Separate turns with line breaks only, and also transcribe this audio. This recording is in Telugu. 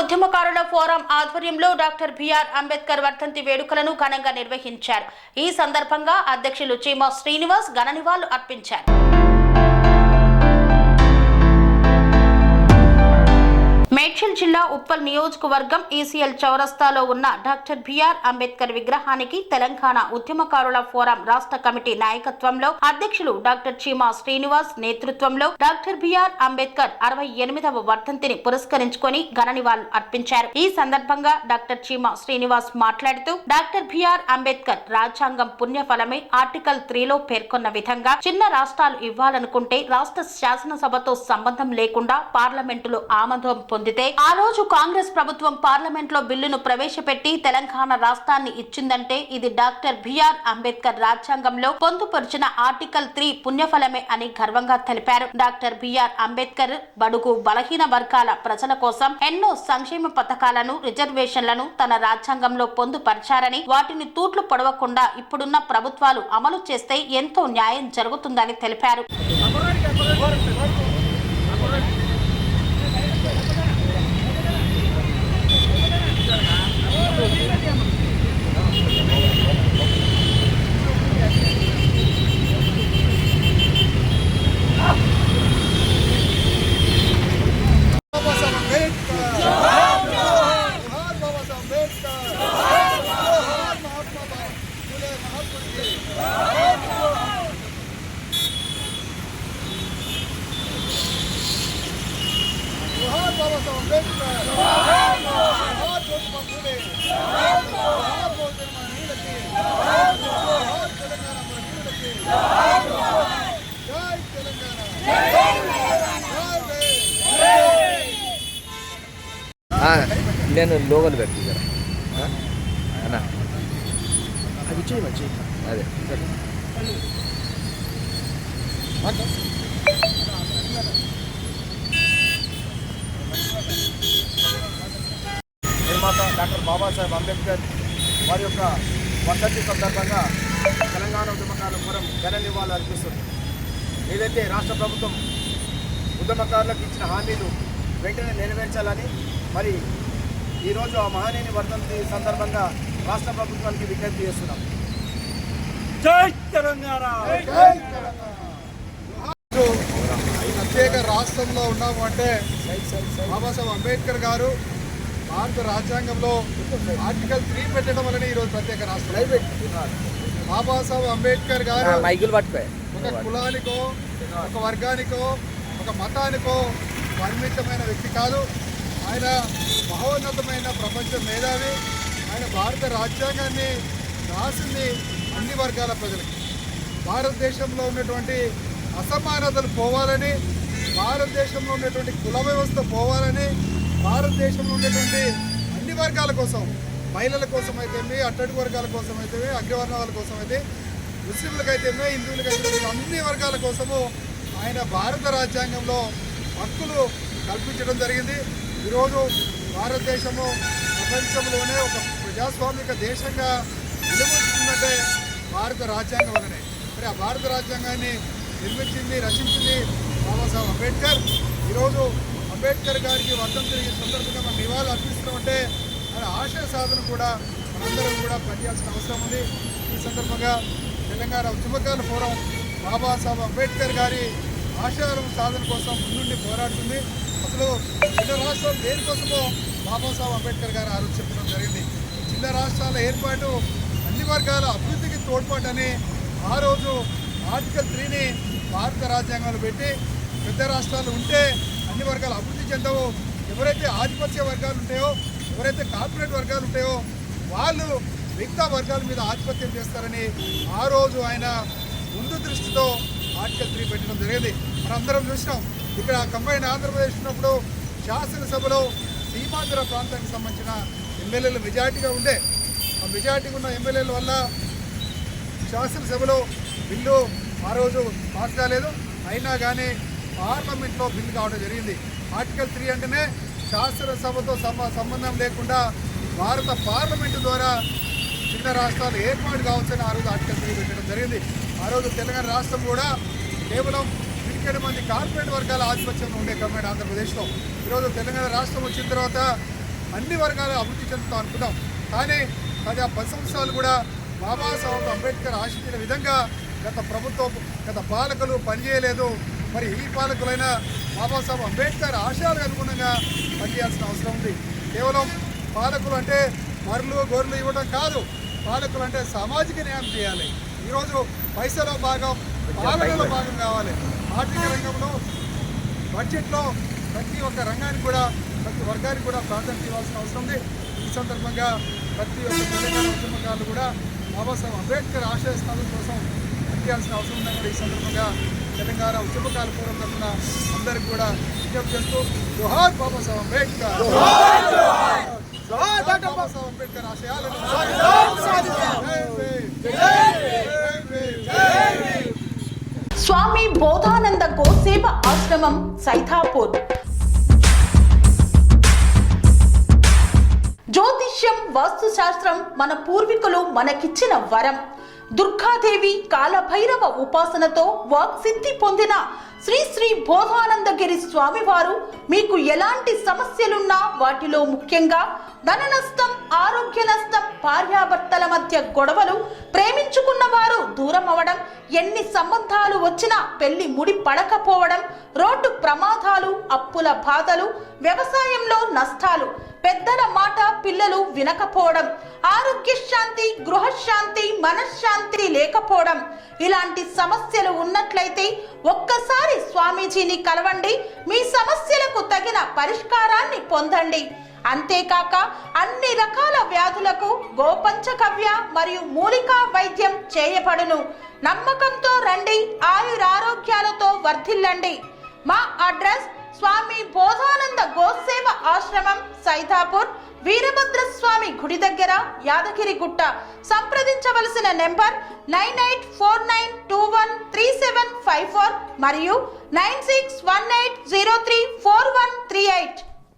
ఉద్యమకారుల ఫోరం ఆధ్వర్యంలో డాక్టర్ బిఆర్ అంబేద్కర్ వర్ధంతి వేడుకలను ఘనంగా నిర్వహించారు. ఈ సందర్భంగా అధ్యక్షులు చీమా శ్రీనివాస్ ఘన నివాళులు అర్పించారు. మేడ్చల్ జిల్లా ఉప్పల్ నియోజకవర్గం ఈసీఎల్ చౌరస్తాలో ఉన్న డాక్టర్ బిఆర్ అంబేద్కర్ విగ్రహానికి తెలంగాణ ఉద్యమకారుల ఫోరం రాష్ట్ర కమిటీ నాయకత్వంలో అధ్యక్షులు డాక్టర్ చీమా శ్రీనివాస్ నేతృత్వంలో డాక్టర్ బిఆర్ అంబేద్కర్ 68వ వర్ధంతిని పురస్కరించుకొని ఘన నివాళులు అర్పించారు. ఈ సందర్భంగా డాక్టర్ చీమా శ్రీనివాస్ మాట్లాడుతూ డాక్టర్ బిఆర్ అంబేద్కర్ రాజ్యాంగం పుణ్యఫలమే ఆర్టికల్ 3లో పేర్కొన్న విధంగా చిన్న రాష్ట్రాలు ఇవ్వాలనుకుంటే రాష్ట్ర శాసనసభతో సంబంధం లేకుండా పార్లమెంటులో ఆమోదం పొందితే ఆ రోజు కాంగ్రెస్ ప్రభుత్వం పార్లమెంట్ లో బిల్లును ప్రవేశపెట్టి తెలంగాణ రాష్ట్రాన్ని ఇచ్చిందంటే ఇది డాక్టర్ బిఆర్ అంబేద్కర్ రాజ్యాంగంలో పొందుపరిచిన ఆర్టికల్ 3 పుణ్యఫలమే అని గర్వంగా తెలిపారు. డాక్టర్ బిఆర్ అంబేద్కర్ బడుగు బలహీన వర్గాల ప్రజల కోసం ఎన్నో సంక్షేమ పథకాలను రిజర్వేషన్లను తన రాజ్యాంగంలో పొందుపరిచారని వాటిని తూట్లు పొడవకుండా ఇప్పుడున్న ప్రభుత్వాలు అమలు చేస్తే ఎంతో న్యాయం జరుగుతుందని తెలిపారు.
నేను లోగలు పెట్టి అన్నా
అది చేయి
అదే
నిర్మాత డాక్టర్ బాబాసాహెబ్ అంబేద్కర్ వారి యొక్క వర్ధంతి సందర్భంగా తెలంగాణ ఉద్యమకారుల ఫోరం ఘన నివాళులు అర్పిస్తుంది. ఏదైతే రాష్ట్ర ప్రభుత్వం ఉద్యమకారులకు ఇచ్చిన హామీలు వెంటనే నెరవేర్చాలని మరి ఈరోజు ఆ మహనీయుని వర్ధంతి సందర్భంగా రాష్ట్ర ప్రభుత్వానికి విజ్ఞప్తి చేస్తున్నాం.
జై తెలంగాణ.
ప్రత్యేక రాష్ట్రంలో ఉన్నాము అంటే బాబాసాహెబ్ అంబేద్కర్ గారు భారత రాజ్యాంగంలో ఆర్టికల్ 3 పెట్టడం వలన ఈరోజు ప్రత్యేక రాష్ట్రం. బాబాసాహెబ్ అంబేద్కర్ గారు ఒక కులానికో ఒక వర్గానికో ఒక మతానికో పరిమితమైన వ్యక్తి కాదు. ఆయన మహోన్నతమైన ప్రపంచ మేధావి. ఆయన భారత రాజ్యాంగాన్ని రాసింది అన్ని వర్గాల ప్రజలకి. భారతదేశంలో ఉన్నటువంటి అసమానతలు పోవాలని, భారతదేశంలో ఉన్నటువంటి కుల వ్యవస్థ పోవాలని, భారతదేశంలో ఉన్నటువంటి అన్ని వర్గాల కోసం, మహిళల కోసం అయితేమి, అట్టడుగు వర్గాల కోసం అయితేమి, అగ్రవర్ణాల కోసం అయితే, ముస్లింలకైతేమి, హిందువులకైతే అన్ని వర్గాల కోసము ఆయన భారత రాజ్యాంగంలో హక్కులు కల్పించడం జరిగింది. ఈరోజు భారతదేశము ప్రపంచంలోనే ఒక ప్రజాస్వామిక దేశంగా నిలబడుతుందంటే భారత రాజ్యాంగం వల్లనే. మరి ఆ భారత రాజ్యాంగాన్ని నిర్మించింది, రచించింది బాబాసాహెబ్ అంబేద్కర్. ఈరోజు అంబేద్కర్ గారికి వర్ధంతి సందర్భంగా మనం నివాళులు అర్పిస్తున్నామంటే ఆయన ఆశయ సాధన కూడా మనందరం కూడా పనిచేయాల్సిన అవసరం ఉంది. ఈ సందర్భంగా తెలంగాణ ఉద్యమకారుల ఫోరం బాబాసాహెబ్ అంబేద్కర్ గారి ఆశయాల సాధన కోసం ముందుండి పోరాడుతుంది. అసలు చిన్న రాష్ట్రాలు దేనికోసమో బాబాసాహెబ్ అంబేద్కర్ గారు ఆ రోజు చెప్పడం జరిగింది. చిన్న రాష్ట్రాల ఏర్పాటు అన్ని వర్గాల అభివృద్ధికి తోడ్పాటని ఆ రోజు ఆర్టికల్ 3ని భారత రాజ్యాంగంలో పెట్టి పెద్ద రాష్ట్రాలు ఉంటే అన్ని వర్గాలు అభివృద్ధి చెందవు, ఎవరైతే ఆధిపత్య వర్గాలు ఉంటాయో, ఎవరైతే కార్పొరేట్ వర్గాలు ఉంటాయో వాళ్ళు మిగతా వర్గాల మీద ఆధిపత్యం చేస్తారని ఆ రోజు ఆయన ముందు దృష్టితో ఆర్టికల్ 3 పెట్టడం జరిగింది. మనందరం చూసినాం. ఇక్కడ కంబైన్ ఆంధ్రప్రదేశ్ ఉన్నప్పుడు శాసనసభలో సీమాంధ్ర ప్రాంతానికి సంబంధించిన ఎమ్మెల్యేలు మెజార్టీగా ఉండే. ఆ మెజార్టీగా ఉన్న ఎమ్మెల్యేల వల్ల శాసనసభలో బిల్లు ఆ రోజు పాస్ కాలేదు. అయినా కానీ పార్లమెంట్లో బిల్లు కావడం జరిగింది. ఆర్టికల్ 3 అంటేనే శాసనసభతో సంబంధం లేకుండా భారత పార్లమెంటు ద్వారా చిన్న రాష్ట్రాలు ఏర్పాటు కావచ్చని ఆ రోజు ఆర్టికల్ 3 పెట్టడం జరిగింది. ఆ రోజు తెలంగాణ రాష్ట్రం కూడా కేవలం 17 మంది కార్పొరేట్ వర్గాల ఆధిపత్యంలో ఉండే కంబైన్ ఆంధ్రప్రదేశ్లో. ఈరోజు తెలంగాణ రాష్ట్రం వచ్చిన తర్వాత అన్ని వర్గాలు అభివృద్ధి చెందుతాం అనుకున్నాం. కానీ అది ఆ 10 సంవత్సరాలు కూడా బాబాసాహెబ్ అంబేద్కర్ ఆశించిన విధంగా గత ప్రభుత్వం గత పాలకులు పనిచేయలేదు. మరి ఈ పాలకులైనా బాబాసాహెబ్ అంబేద్కర్ ఆశయాలకు అనుగుణంగా పనిచేయాల్సిన అవసరం ఉంది. కేవలం పాలకులు అంటే మరలు గొర్రెలు ఇవ్వడం కాదు, పాలకులు అంటే సామాజిక న్యాయం చేయాలి. ఈరోజు పైసలో భాగం పాలనలో భాగం కావాలి. ఆర్థిక రంగంలో బడ్జెట్లో ప్రతి ఒక్క రంగానికి కూడా ప్రతి వర్గానికి కూడా ప్రాధాన్యత ఇవ్వాల్సిన అవసరం ఉంది. ఈ సందర్భంగా ప్రతి ఒక్క తెలంగాణ ఉద్యమకారులు కూడా బాబాసాహెబ్ అంబేద్కర్ ఆశయ స్థానం కోసం పనిచేయాల్సిన అవసరం ఉందని కూడా ఈ సందర్భంగా తెలంగాణ ఉద్యమకాల ఫోరం తరఫున అందరికీ కూడా విజ్ఞప్తి చేస్తూ జోహార్ బాబాసాహెబ్ అంబేద్కర్, బాబాసాహెబ్ అంబేద్కర్ ఆశయాలను
స్వామి బోధానంద గోసేవ ఆశ్రమం సైథాపూర్. జ్యోతిష్యం, వాస్తుశాస్త్రం మన పూర్వీకులు మనకిచ్చిన వరం. దుర్గాదేవి, కాలభైరవ ఉపాసనతో వాక్సిద్ధి పొందిన శ్రీ శ్రీ బోధానందగిరి స్వామివారు మీకు ఎలాంటి సమస్యలున్నా, వాటిలో ముఖ్యంగా ధన నష్టం, ఆరోగ్య నష్టం, భార్యాభర్తల మధ్య గొడవలు, ప్రేమించుకున్న వారు దూరం అవడం, ఎన్ని సంబంధాలు వచ్చినా పెళ్లి ముడి పడకపోవడం, రోడ్డు ప్రమాదాలు, అప్పుల బాధలు, వ్యవసాయంలో నష్టాలు, పెద్దల మాట పిల్లలు వినకపోవడం, ఆరోగ్య శాంతి, గృహశాంతి, మనశ్శాంతి లేకపోవడం, ఇలాంటి సమస్యలు ఉన్నట్లయితే ఒక్కసారి స్వామీజీని కలవండి. మీ సమస్యలకు తగిన పరిష్కారాన్ని పొందండి. అంతేకాక అన్ని రకాల వ్యాధులకు గోపంచగవ్య మరియు మూలికా వైద్యం చేయబడును. నమ్మకంతో రండి, ఆయురారోగ్యాలతో వర్ధిల్లండి. మా అడ్రస్ స్వామి బోధానంద గోసేవ ఆశ్రమం సైథాపూర్, వీరభద్రస్వామి గుడి దగ్గర, యాదగిరిగుట్ట. సంప్రదించవలసిన నెంబర్ 9849213754 మరియు 9618034138.